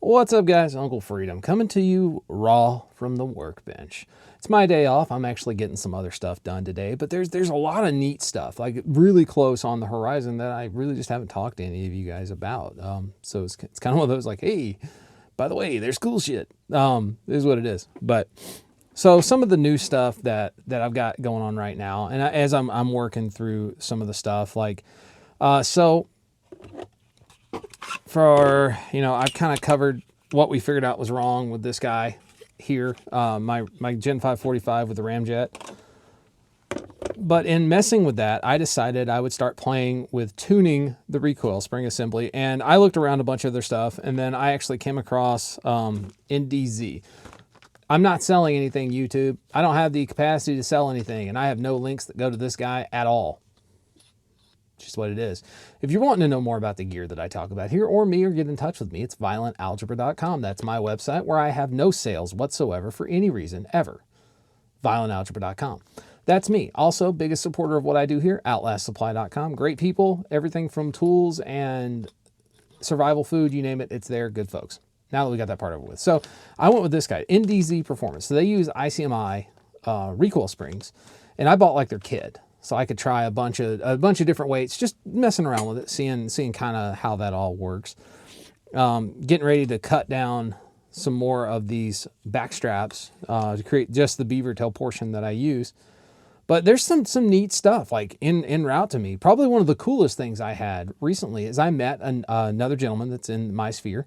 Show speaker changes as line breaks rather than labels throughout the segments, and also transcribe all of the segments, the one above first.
What's up, guys? Uncle Freedom coming to you raw from the workbench. It's my day off. I'm actually getting some other stuff done today, but there's a lot of neat stuff, like really close on the horizon that I really just haven't talked to any of you guys about. So it's kind of one of those like, hey, by the way, there's cool shit. Is what it is. But so some of the new stuff that I've got going on right now, and as I'm working through some of the stuff, like so. I've kind of covered what we figured out was wrong with this guy here, my Gen 545 with the ramjet. But in messing with that, I decided I would start playing with tuning the recoil spring assembly. And I looked around a bunch of their stuff, and then I actually came across NDZ. I'm not selling anything, YouTube. I don't have the capacity to sell anything, and I have no links that go to this guy at all. Just what it is. If you're wanting to know more about the gear that I talk about here, or me, or get in touch with me, it's violentalgebra.com. That's my website where I have no sales whatsoever for any reason ever. violentalgebra.com. That's me. Also, biggest supporter of what I do here, outlastsupply.com. Great people, everything from tools and survival food, you name it, it's there. Good folks. Now that we got that part over with. So I went with this guy, NDZ Performance. So they use ICMI recoil springs, and I bought like their kit. So I could try a bunch of different weights, just messing around with it, seeing kind of how that all works. Getting ready to cut down some more of these back straps to create just the beaver tail portion that I use. But there's some neat stuff like en route to me. Probably one of the coolest things I had recently is I met another gentleman that's in my sphere.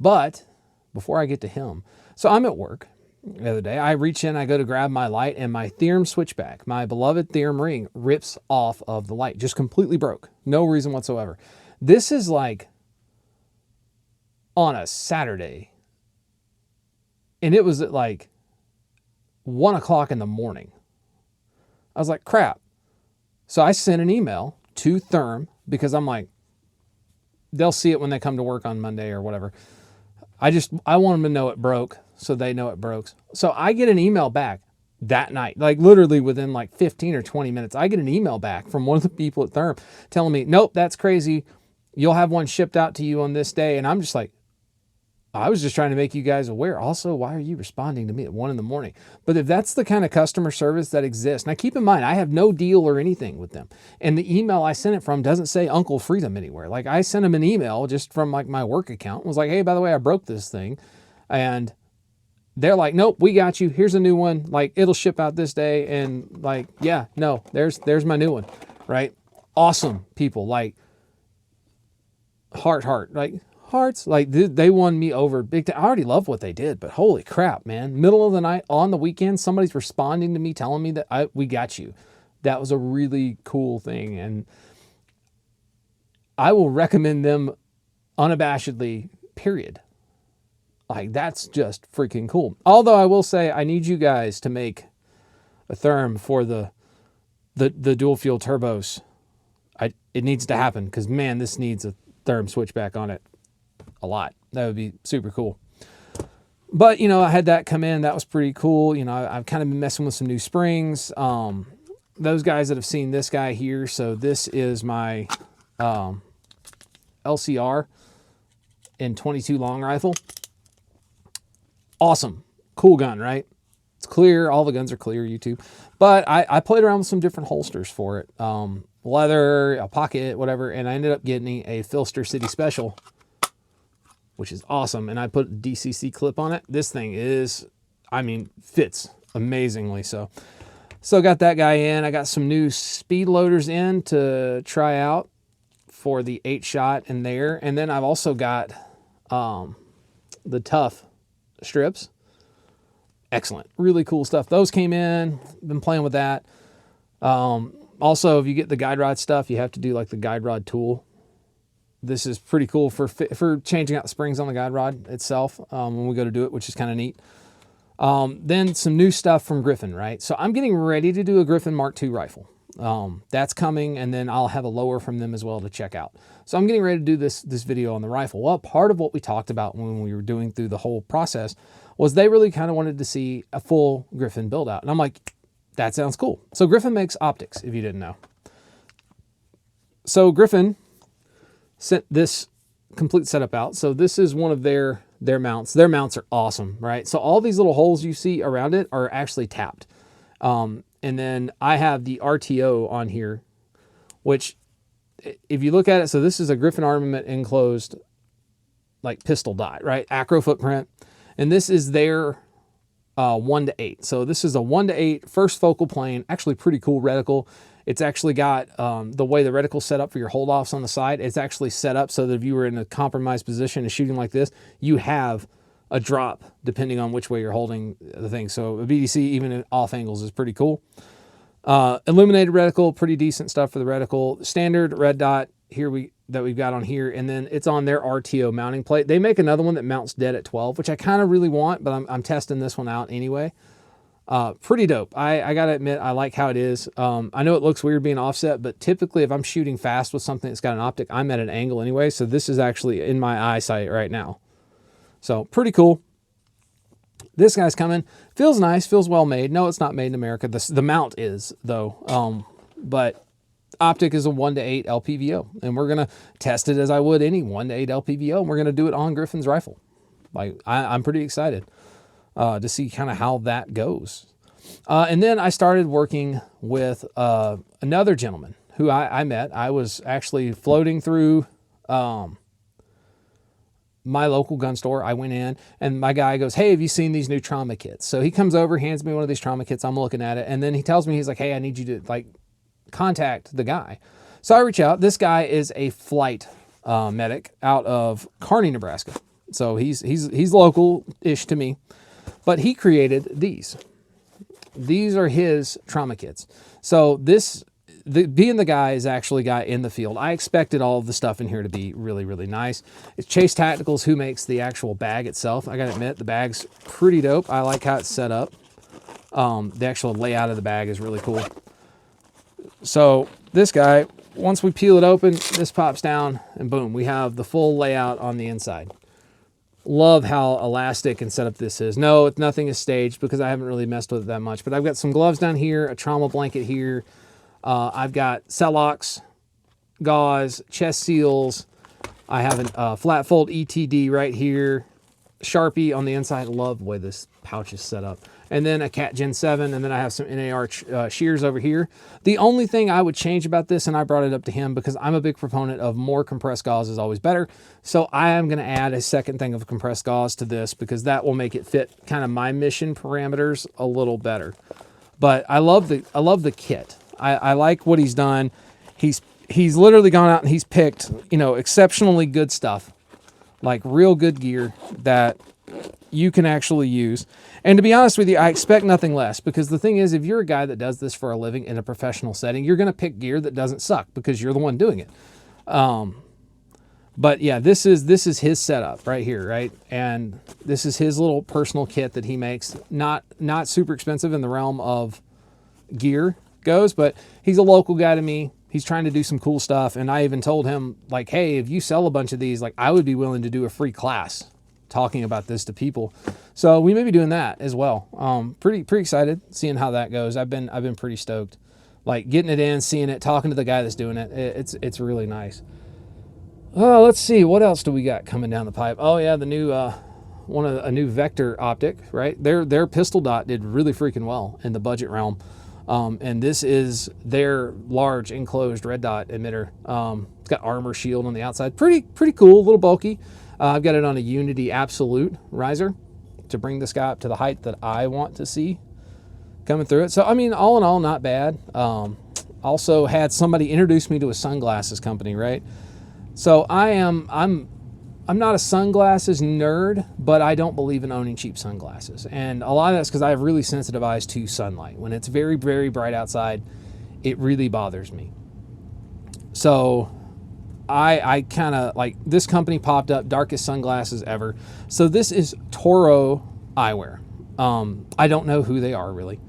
But before I get to him, so I'm at work. The other day, I reach in, I go to grab my light, and my Thrym switchback, my beloved Thrym ring, rips off of the light. Just completely broke. No reason whatsoever. This is like on a Saturday. And it was at like 1 o'clock in the morning. I was like, crap. So I sent an email to Thrym because I'm like, they'll see it when they come to work on Monday or whatever. I want them to know it broke, so they know it broke. So I get an email back that night, like literally within like 15 or 20 minutes. I get an email back from one of the people at Thrym telling me, nope, that's crazy. You'll have one shipped out to you on this day. And I'm just like, I was just trying to make you guys aware. Also, why are you responding to me at 1 in the morning? But if that's the kind of customer service that exists, now keep in mind, I have no deal or anything with them. And the email I sent it from doesn't say Uncle Freedom anywhere. Like I sent them an email just from like my work account. It was like, hey, by the way, I broke this thing. And they're like, nope, we got you. Here's a new one. Like it'll ship out this day. And like, yeah, no, there's my new one. Right? Awesome people. Like heart, like hearts, like they won me over big time. I already love what they did, but holy crap, man. Middle of the night on the weekend, somebody's responding to me, telling me that we got you. That was a really cool thing. And I will recommend them unabashedly, period. Like that's just freaking cool. Although I will say, I need you guys to make a Thrym for the dual fuel turbos. It needs to happen because man, this needs a Thrym switchback on it. A lot. That would be super cool. But, I had that come in. That was pretty cool. I've kind of been messing with some new springs. Those guys that have seen this guy here. So this is my LCR in 22 long rifle. Awesome. Cool gun, right? It's clear. All the guns are clear, YouTube. But I played around with some different holsters for it. Leather, a pocket, whatever. And I ended up getting a Filster City Special, which is awesome. And I put a DCC clip on it. This thing fits amazingly. So got that guy in. I got some new speed loaders in to try out for the 8-shot in there. And then I've also got the Tough strips. Excellent. Really cool stuff. Those came in. Been playing with that. Also, if you get the guide rod stuff, you have to do like the guide rod tool. This is pretty cool for changing out the springs on the guide rod itself when we go to do it, which is kind of neat. Then some new stuff from Griffin, right? So I'm getting ready to do a Griffin Mark II rifle. That's coming, and then I'll have a lower from them as well to check out. So I'm getting ready to do this video on the rifle. Well, part of what we talked about when we were doing through the whole process was they really kind of wanted to see a full Griffin build out. And I'm like, that sounds cool. So Griffin makes optics, if you didn't know. So Griffin sent this complete setup out. So this is one of their their mounts. Their mounts are awesome, right? So all these little holes you see around it are actually tapped. And then I have the RTO on here, which if you look at it, so this is a Griffin Armament enclosed like pistol dot, right? Acro footprint. And this is their 1:8. So this is a 1:8 first focal plane, actually pretty cool reticle. It's actually got the way the reticle's set up for your hold-offs on the side. It's actually set up so that if you were in a compromised position and shooting like this, you have a drop depending on which way you're holding the thing. So a BDC, even at off angles, is pretty cool. Illuminated reticle, pretty decent stuff for the reticle. Standard red dot here that we've got on here, and then it's on their RTO mounting plate. They make another one that mounts dead at 12, which I kind of really want, but I'm testing this one out anyway. Pretty dope. I gotta admit, I like how it is. I know it looks weird being offset, but typically if I'm shooting fast with something that's got an optic, I'm at an angle anyway. So this is actually in my eyesight right now. So pretty cool. This guy's coming. Feels nice, feels well made. No, it's not made in America. The mount is though. But optic is a 1:8 LPVO, and we're gonna test it as I would any 1:8 LPVO, and we're gonna do it on Griffin's rifle. Like I'm pretty excited to see kind of how that goes. And then I started working with another gentleman who I met. I was actually floating through my local gun store. I went in and my guy goes, "Hey, have you seen these new trauma kits?" So he comes over, hands me one of these trauma kits. I'm looking at it, and then he tells me, he's like, "Hey, I need you to like contact the guy." So I reach out. This guy is a flight medic out of Kearney, Nebraska. So he's local-ish to me, but he created these. These are his trauma kits. So being the guy is actually a guy in the field. I expected all of the stuff in here to be really, really nice. It's Chase Tacticals who makes the actual bag itself. I gotta admit, the bag's pretty dope. I like how it's set up. The actual layout of the bag is really cool. So this guy, once we peel it open, this pops down and boom, we have the full layout on the inside. Love how elastic and set up this is. No, nothing is staged because I haven't really messed with it that much, but I've got some gloves down here, a trauma blanket here. I've got Celox, gauze, chest seals. I have a flat fold ETD right here. Sharpie on the inside. Love the way this pouch is set up. And then a Cat Gen 7, and then I have some NAR shears over here. The only thing I would change about this, and I brought it up to him because I'm a big proponent of more compressed gauze is always better. So I am going to add a second thing of compressed gauze to this because that will make it fit kind of my mission parameters a little better. But I love the kit. I like what he's done. He's literally gone out and he's picked, exceptionally good stuff, like real good gear that you can actually use. And to be honest with you, I expect nothing less because the thing is, if you're a guy that does this for a living in a professional setting, you're going to pick gear that doesn't suck because you're the one doing it. But yeah, this is his setup right here, right? And this is his little personal kit that he makes. Not super expensive in the realm of gear goes, but he's a local guy to me. He's trying to do some cool stuff. And I even told him, like, hey, if you sell a bunch of these, like, I would be willing to do a free class talking about this to people. So we may be doing that as well. Pretty excited seeing how that goes. I've been pretty stoked, like getting it in, seeing it, talking to the guy that's doing it. It's really nice. Let's see, what else do we got coming down the pipe? Oh yeah, the new a new Vector optic, right? Their pistol dot did really freaking well in the budget realm. And this is their large enclosed red dot emitter. It's got armor shield on the outside. Pretty cool, a little bulky. I've got it on a Unity Absolute riser to bring this guy up to the height that I want to see coming through it. So, I mean, all in all, not bad. Also had somebody introduce me to a sunglasses company, right? So I'm not a sunglasses nerd, but I don't believe in owning cheap sunglasses. And a lot of that's because I have really sensitive eyes to sunlight. When it's very, very bright outside, it really bothers me. So I kind of like, this company popped up, darkest sunglasses ever. So this is Toro Eyewear. I don't know who they are really,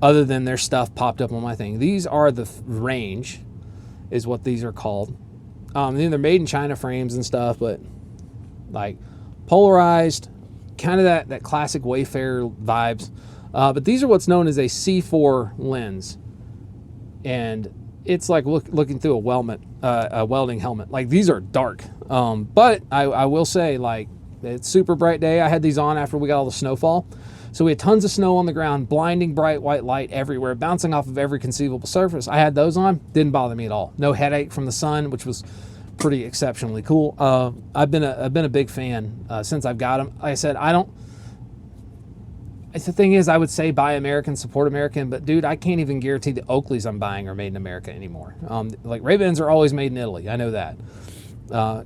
other than their stuff popped up on my thing. These are the range is what these are called. They're made in China frames and stuff, but like polarized, kind of that classic Wayfarer vibes. But these are what's known as a C4 lens. And it's like looking through a welding helmet. Like these are dark. But I will say, like, It's super bright day. I had these on after we got all the snowfall. So we had tons of snow on the ground, blinding bright white light everywhere, bouncing off of every conceivable surface. I had those on, didn't bother me at all. No headache from the sun, which was pretty exceptionally cool. I've been a big fan since I've got them. Like I said, the thing is, I would say buy American, support American, but dude, I can't even guarantee the Oakleys I'm buying are made in America anymore. Like Ray-Bans are always made in Italy. I know that.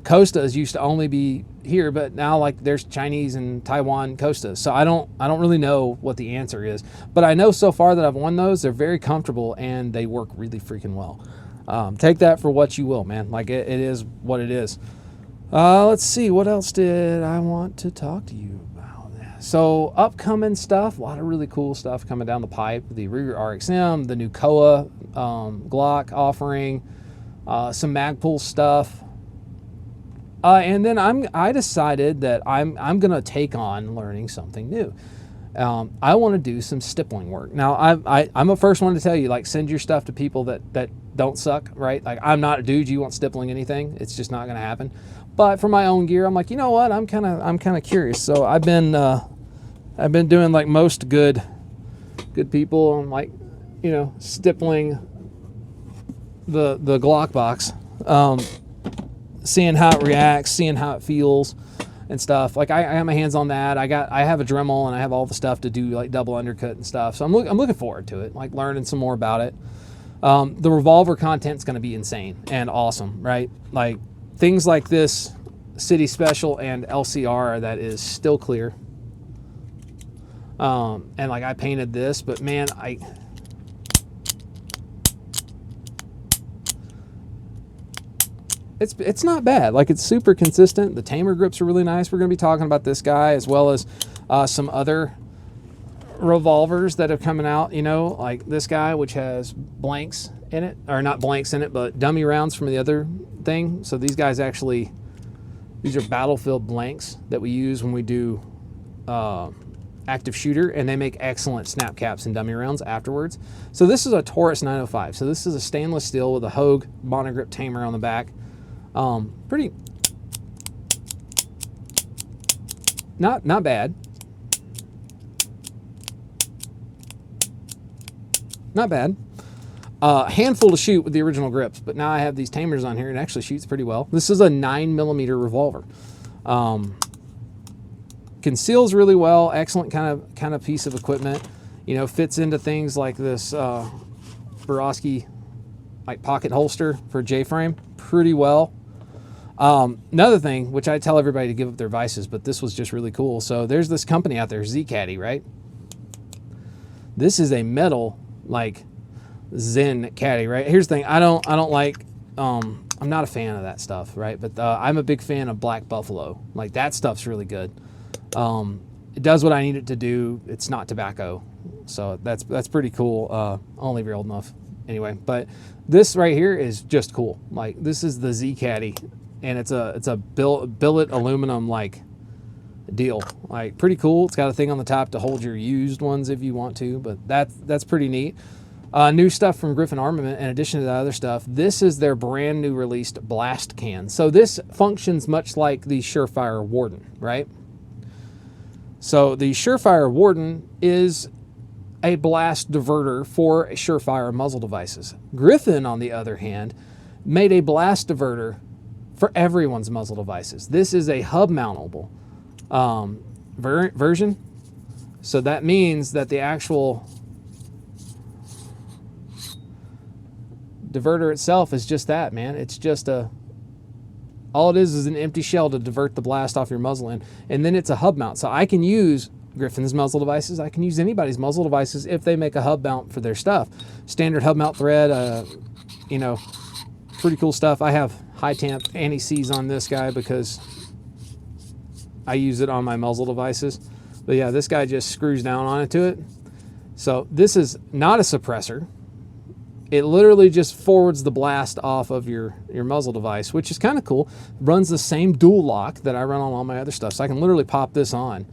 Costas used to only be here, but now like there's Chinese and Taiwan Costas. So I don't really know what the answer is, but I know so far that I've won those. They're very comfortable and they work really freaking well. Take that for what you will, man. Like it is what it is. Let's see, what else did I want to talk to you about? So upcoming stuff, a lot of really cool stuff coming down the pipe. The Ruger RXM, the new Koa Glock offering, some Magpul stuff. And then I decided that I'm going to take on learning something new. I want to do some stippling work. Now, I'm the first one to tell you, like, send your stuff to people that don't suck, right? Like, I'm not a dude you want stippling anything. It's just not going to happen. But for my own gear, I'm like, you know what? I'm kind of curious. So I've been doing like most good people. I'm like, you know, stippling the Glock box. Seeing how it reacts, seeing how it feels and stuff. Like I have my hands on that. I have a Dremel and I have all the stuff to do like double undercut and stuff. So I'm looking forward to it, like learning some more about it. The revolver content's going to be insane and awesome, right? Like things like this City Special and LCR that is still clear. And like I painted this, but man, It's not bad. Like it's super consistent. The tamer grips are really nice. We're going to be talking about this guy as well as some other revolvers that are coming out, you know, like this guy, which has blanks in it, or not blanks in it, but dummy rounds from the other thing. So these guys actually, these are battlefield blanks that we use when we do active shooter, and they make excellent snap caps and dummy rounds afterwards. So this is a Taurus 905. So this is a stainless steel with a Hogue monogrip tamer on the back. Pretty, not bad. Not bad. Handful to shoot with the original grips, but now I have these tamers on here and it actually shoots pretty well. This is a 9mm revolver. Conceals really well. Excellent kind of piece of equipment. You know, fits into things like this Borowski like pocket holster for J-frame pretty well. Another thing, which I tell everybody to give up their vices, but this was just really cool. So there's this company out there, Z-Caddy, right? This is a metal, like, Zen caddy, right? Here's the thing. I don't like, I'm not a fan of that stuff, right? But I'm a big fan of Black Buffalo. Like, that stuff's really good. It does what I need it to do. It's not tobacco. So that's pretty cool. Only if you're old enough. Anyway, but this right here is just cool. Like, this is the Z-Caddy. And it's a billet aluminum like deal, like pretty cool. It's got a thing on the top to hold your used ones if you want to, but that's pretty neat. New stuff from Griffin Armament. In addition to the other stuff, this is their brand new released blast can. So this functions much like the Surefire Warden, right? So the Surefire Warden is a blast diverter for Surefire muzzle devices. Griffin, on the other hand, made a blast diverter for everyone's muzzle devices. This is a hub mountable version. So that means that the actual diverter itself is just that, man. It's just all it is an empty shell to divert the blast off your muzzle in. And then it's a hub mount. So I can use Griffin's muzzle devices. I can use anybody's muzzle devices if they make a hub mount for their stuff. Standard hub mount thread, you know, pretty cool stuff. I have high temp anti-seize on this guy because I use it on my muzzle devices. But yeah, this guy just screws down onto it. So this is not a suppressor. It literally just forwards the blast off of your muzzle device, which is kind of cool. Runs the same dual lock that I run on all my other stuff. So I can literally pop this on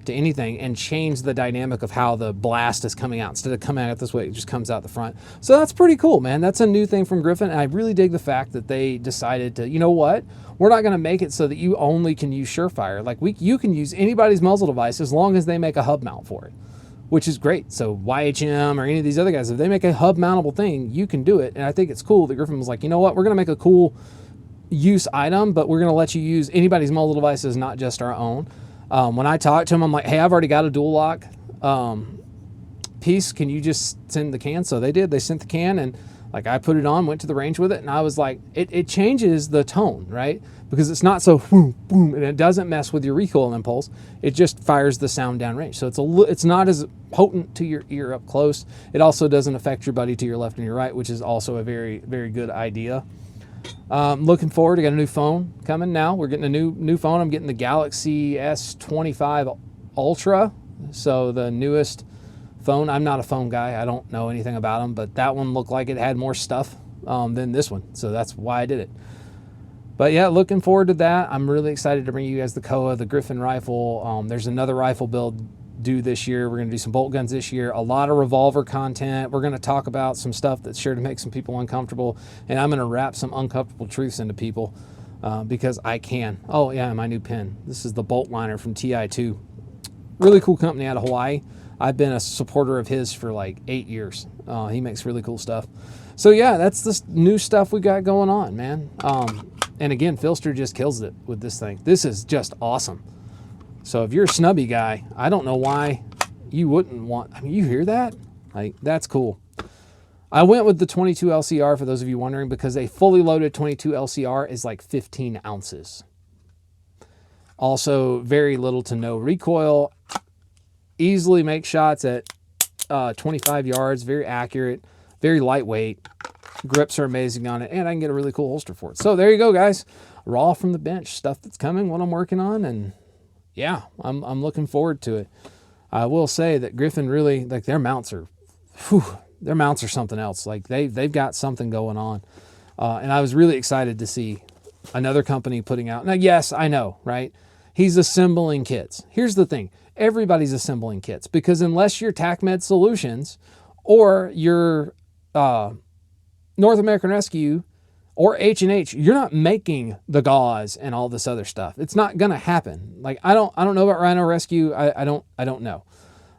to anything and change the dynamic of how the blast is coming out. Instead of coming out this way, it just comes out the front. So that's pretty cool, man. That's a new thing from Griffin. And I really dig the fact that they decided to, you know what? We're not going to make it so that you only can use Surefire. Like you can use anybody's muzzle device as long as they make a hub mount for it, which is great. So YHM or any of these other guys, if they make a hub mountable thing, you can do it. And I think it's cool that Griffin was like, you know what? We're going to make a cool use item, but we're going to let you use anybody's muzzle devices, not just our own. When I talked to him, I'm like, hey, I've already got a dual lock piece. Can you just send the can? So they did. They sent the can, and like I put it on, went to the range with it, and I was like, it changes the tone, right? Because it's not so boom, boom, and it doesn't mess with your recoil impulse. It just fires the sound downrange. So it's not as potent to your ear up close. It also doesn't affect your buddy to your left and your right, which is also a very, very good idea. Looking forward. I got a new phone coming now. We're getting a new phone. I'm getting the Galaxy S25 Ultra. So the newest phone. I'm not a phone guy. I don't know anything about them, but that one looked like it had more stuff than this one. So that's why I did it. But yeah, looking forward to that. I'm really excited to bring you guys the Koa, the Griffin rifle. There's another rifle build due this year. We're going to do some bolt guns this year. A lot of revolver content. We're going to talk about some stuff that's sure to make some people uncomfortable. And I'm going to wrap some uncomfortable truths into people because I can. Oh yeah, my new pen. This is the bolt liner from TI2. Really cool company out of Hawaii. I've been a supporter of his for like 8 years. He makes really cool stuff. So yeah, that's the new stuff we got going on, man. And again, Filster just kills it with this thing. This is just awesome. So if you're a snubby guy, I don't know why you wouldn't want, I mean, you hear that? Like, that's cool. I went with the 22 LCR for those of you wondering, because a fully loaded 22 LCR is like 15 ounces. Also, very little to no recoil. Easily make shots at 25 yards, very accurate, very lightweight. Grips are amazing on it, and I can get a really cool holster for it. So there you go, guys. Raw from the bench, stuff that's coming, what I'm working on, and yeah, I'm looking forward to it. I will say that Griffin really, like, their mounts are something else. Like they've got something going on, and I was really excited to see another company putting out. Now, yes, I know, right? He's assembling kits. Here's the thing: everybody's assembling kits, because unless you're TacMed Solutions or you're North American Rescue or H&H, you're not making the gauze and all this other stuff. It's not gonna happen. Like I don't know about Rhino Rescue. I don't know.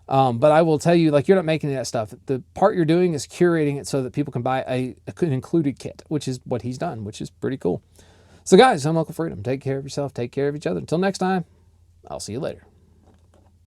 But I will tell you, like, you're not making that stuff. The part you're doing is curating it so that people can buy an included kit, which is what he's done, which is pretty cool. So guys, I'm Uncle Freedom. Take care of yourself. Take care of each other. Until next time, I'll see you later.